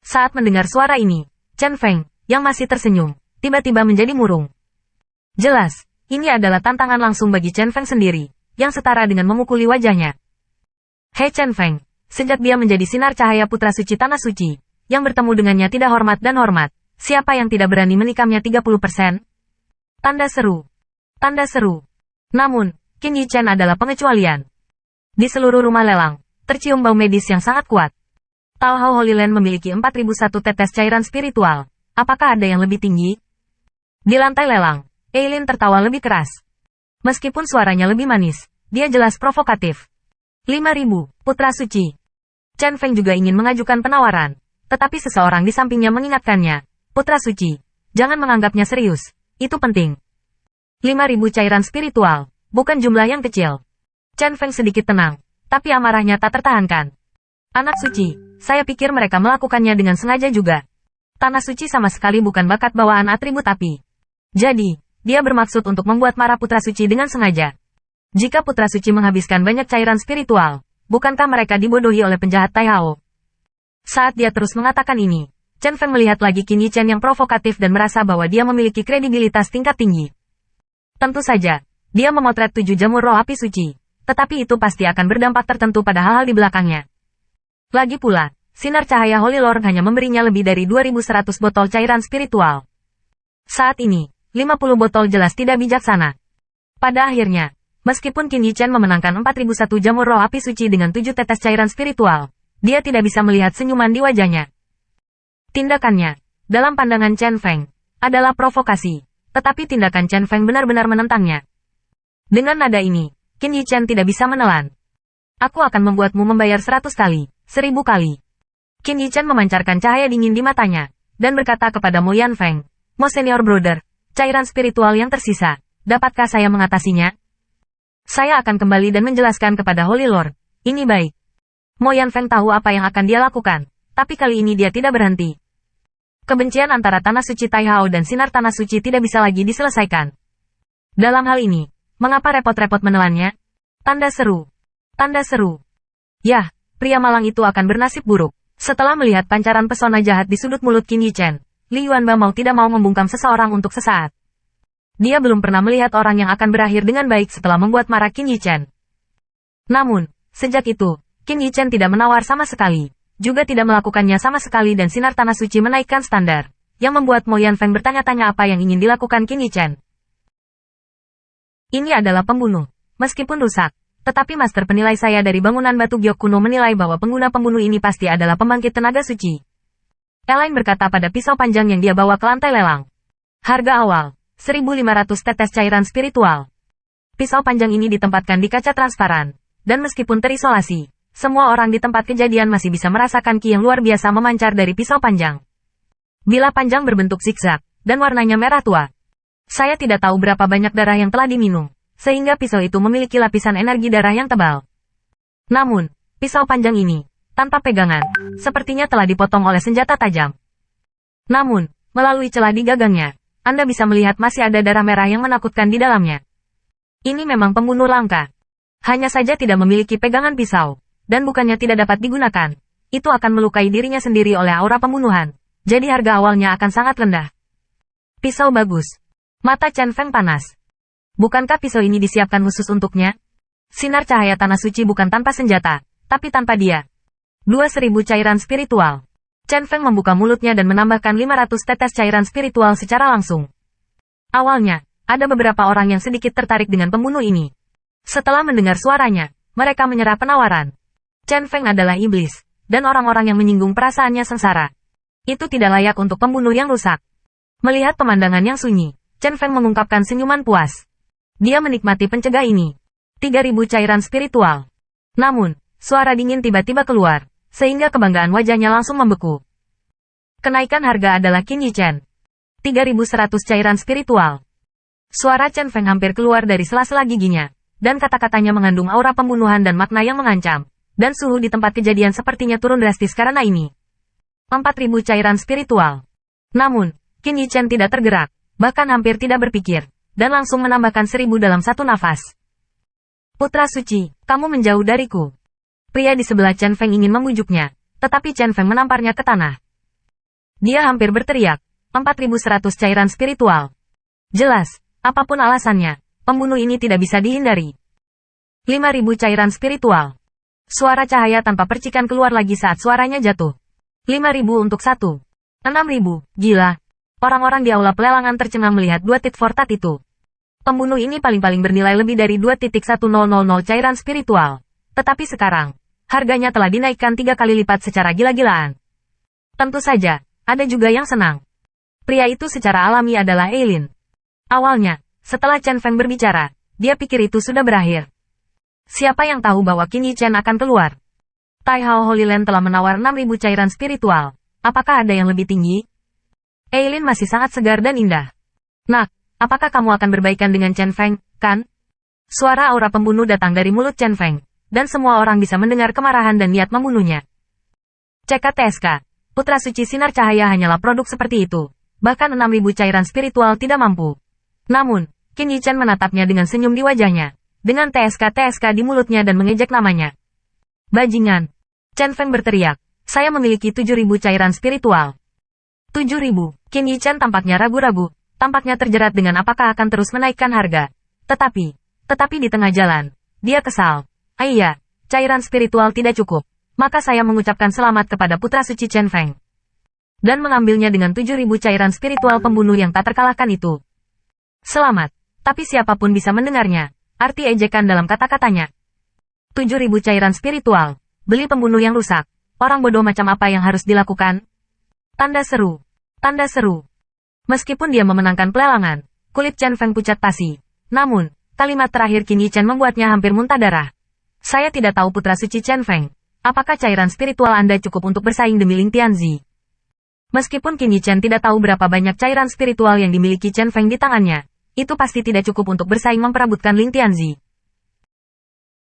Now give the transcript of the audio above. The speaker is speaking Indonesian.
Saat mendengar suara ini, Chen Feng, yang masih tersenyum, tiba-tiba menjadi murung. Jelas, ini adalah tantangan langsung bagi Chen Feng sendiri, yang setara dengan memukuli wajahnya. Hei Chen Feng, sejak dia menjadi sinar cahaya putra suci tanah suci, yang bertemu dengannya tidak hormat dan hormat, siapa yang tidak berani menikamnya 30%? Tanda seru. Tanda seru. Namun, Qin Yichen adalah pengecualian. Di seluruh rumah lelang, tercium bau medis yang sangat kuat. Tao Hao Holy Land memiliki 4001 tetes cairan spiritual. Apakah ada yang lebih tinggi? Di lantai lelang, Eileen tertawa lebih keras. Meskipun suaranya lebih manis, dia jelas provokatif. 5.000, putra suci. Chen Feng juga ingin mengajukan penawaran, tetapi seseorang di sampingnya mengingatkannya. Putra suci, jangan menganggapnya serius, itu penting. 5.000 cairan spiritual, bukan jumlah yang kecil. Chen Feng sedikit tenang, tapi amarahnya tak tertahankan. Anak suci, saya pikir mereka melakukannya dengan sengaja juga. Tanah suci sama sekali bukan bakat bawaan atribut api. Jadi, dia bermaksud untuk membuat marah putra suci dengan sengaja. Jika putra suci menghabiskan banyak cairan spiritual, bukankah mereka dibodohi oleh penjahat Tai Hao? Saat dia terus mengatakan ini, Chen Feng melihat lagi Qin Yichen yang provokatif dan merasa bahwa dia memiliki kredibilitas tingkat tinggi. Tentu saja, dia memotret 7 jamur roh api suci, tetapi itu pasti akan berdampak tertentu pada hal-hal di belakangnya. Lagi pula, sinar cahaya Holy Lord hanya memberinya lebih dari 2100 botol cairan spiritual. Saat ini, 50 botol jelas tidak bijaksana. Pada akhirnya, meskipun Qin Yichen memenangkan 4001 jamur roh api suci dengan 7 tetes cairan spiritual, dia tidak bisa melihat senyuman di wajahnya. Tindakannya, dalam pandangan Chen Feng, adalah provokasi, tetapi tindakan Chen Feng benar-benar menentangnya. Dengan nada ini, Qin Yichen tidak bisa menelan. Aku akan membuatmu membayar 100 kali, 1000 kali. Qin Yichen memancarkan cahaya dingin di matanya, dan berkata kepada Mo Yanfeng, Mo Senior Brother, cairan spiritual yang tersisa, dapatkah saya mengatasinya? Saya akan kembali dan menjelaskan kepada Holy Lord, ini baik. Mo Yanfeng tahu apa yang akan dia lakukan, tapi kali ini dia tidak berhenti. Kebencian antara Tanah Suci Tai Hao dan Sinar Tanah Suci tidak bisa lagi diselesaikan. Dalam hal ini, mengapa repot-repot menelannya? Tanda seru. Tanda seru. Yah, pria malang itu akan bernasib buruk. Setelah melihat pancaran pesona jahat di sudut mulut Qin Yichen, Li Yuanba mau tidak mau membungkam seseorang untuk sesaat. Dia belum pernah melihat orang yang akan berakhir dengan baik setelah membuat marah Qin Yichen. Namun, sejak itu, Qin Yichen tidak menawar sama sekali, juga tidak melakukannya sama sekali dan Sinar Tanah Suci menaikkan standar, yang membuat Mo Yanfeng bertanya-tanya apa yang ingin dilakukan Qin Yichen. Ini adalah pembunuh, meskipun rusak, tetapi master penilai saya dari bangunan batu giok kuno menilai bahwa pengguna pembunuh ini pasti adalah pembangkit tenaga suci. Elaine berkata pada pisau panjang yang dia bawa ke lantai lelang. Harga awal, 1.500 tetes cairan spiritual. Pisau panjang ini ditempatkan di kaca transparan, dan meskipun terisolasi, semua orang di tempat kejadian masih bisa merasakan ki yang luar biasa memancar dari pisau panjang. Bilah panjang berbentuk zigzag, dan warnanya merah tua. Saya tidak tahu berapa banyak darah yang telah diminum, sehingga pisau itu memiliki lapisan energi darah yang tebal. Namun, pisau panjang ini, tanpa pegangan, sepertinya telah dipotong oleh senjata tajam. Namun, melalui celah di gagangnya, Anda bisa melihat masih ada darah merah yang menakutkan di dalamnya. Ini memang pembunuh langka. Hanya saja tidak memiliki pegangan pisau, dan bukannya tidak dapat digunakan. Itu akan melukai dirinya sendiri oleh aura pembunuhan, jadi harga awalnya akan sangat rendah. Pisau bagus. Mata Chen Feng panas. Bukankah pisau ini disiapkan khusus untuknya? Sinar cahaya tanah suci bukan tanpa senjata, tapi tanpa dia. 2.000 cairan spiritual. Chen Feng membuka mulutnya dan menambahkan 500 tetes cairan spiritual secara langsung. Awalnya, ada beberapa orang yang sedikit tertarik dengan pembunuh ini. Setelah mendengar suaranya, mereka menyerah penawaran. Chen Feng adalah iblis, dan orang-orang yang menyinggung perasaannya sengsara. Itu tidak layak untuk pembunuh yang rusak. Melihat pemandangan yang sunyi, Chen Feng mengungkapkan senyuman puas. Dia menikmati pencegah ini. 3.000 cairan spiritual. Namun, suara dingin tiba-tiba keluar, sehingga kebanggaan wajahnya langsung membeku. Kenaikan harga adalah Qin Yichen. 3.100 cairan spiritual. Suara Chen Feng hampir keluar dari sela-sela giginya, dan kata-katanya mengandung aura pembunuhan dan makna yang mengancam, dan suhu di tempat kejadian sepertinya turun drastis karena ini. 4.000 cairan spiritual. Namun, Qin Yichen tidak tergerak, bahkan hampir tidak berpikir, dan langsung menambahkan 1.000 dalam satu nafas. Putra suci, kamu menjauh dariku. Pria di sebelah Chen Feng ingin membujuknya, tetapi Chen Feng menamparnya ke tanah. Dia hampir berteriak. 4100 cairan spiritual. Jelas, apapun alasannya, pembunuh ini tidak bisa dihindari. 5000 cairan spiritual. Suara cahaya tanpa percikan keluar lagi saat suaranya jatuh. 5000 untuk 1. 6000, gila. Orang-orang di aula pelelangan tercengang melihat 2 tit for tat itu. Pembunuh ini paling-paling bernilai lebih dari 2.1000 cairan spiritual. Tetapi sekarang, harganya telah dinaikkan 3 kali lipat secara gila-gilaan. Tentu saja, ada juga yang senang. Pria itu secara alami adalah Eileen. Awalnya, setelah Chen Feng berbicara, dia pikir itu sudah berakhir. Siapa yang tahu bahwa Qin Yichen akan keluar? Tai Hao Holy Land telah menawar 6000 cairan spiritual. Apakah ada yang lebih tinggi? Eileen masih sangat segar dan indah. Nak, apakah kamu akan berbaikan dengan Chen Feng, kan? Suara aura pembunuh datang dari mulut Chen Feng, dan semua orang bisa mendengar kemarahan dan niat membunuhnya. CKTSK, Putra Suci Sinar Cahaya hanyalah produk seperti itu. Bahkan 6000 cairan spiritual tidak mampu. Namun, Qin Yichen menatapnya dengan senyum di wajahnya. Dengan TSK-TSK di mulutnya dan mengejek namanya. Bajingan. Chen Feng berteriak. Saya memiliki 7000 cairan spiritual. 7000. Qin Yichen tampaknya ragu-ragu. Tampaknya terjerat dengan apakah akan terus menaikkan harga. Tetapi di tengah jalan, dia kesal. Iya, cairan spiritual tidak cukup. Maka saya mengucapkan selamat kepada Putra Suci Chen Feng. Dan mengambilnya dengan 7000 cairan spiritual pembunuh yang tak terkalahkan itu. Selamat. Tapi siapapun bisa mendengarnya. Arti ejekan dalam kata-katanya. 7000 cairan spiritual. Beli pembunuh yang rusak. Orang bodoh macam apa yang harus dilakukan? Tanda seru. Tanda seru. Meskipun dia memenangkan pelelangan, kulit Chen Feng pucat pasi. Namun, kalimat terakhir Qin Yichen membuatnya hampir muntah darah. Saya tidak tahu Putra Suci Chen Feng. Apakah cairan spiritual Anda cukup untuk bersaing demi Ling Tianzi? Meskipun Qin Yichen tidak tahu berapa banyak cairan spiritual yang dimiliki Chen Feng di tangannya, itu pasti tidak cukup untuk bersaing memperebutkan Ling Tianzi.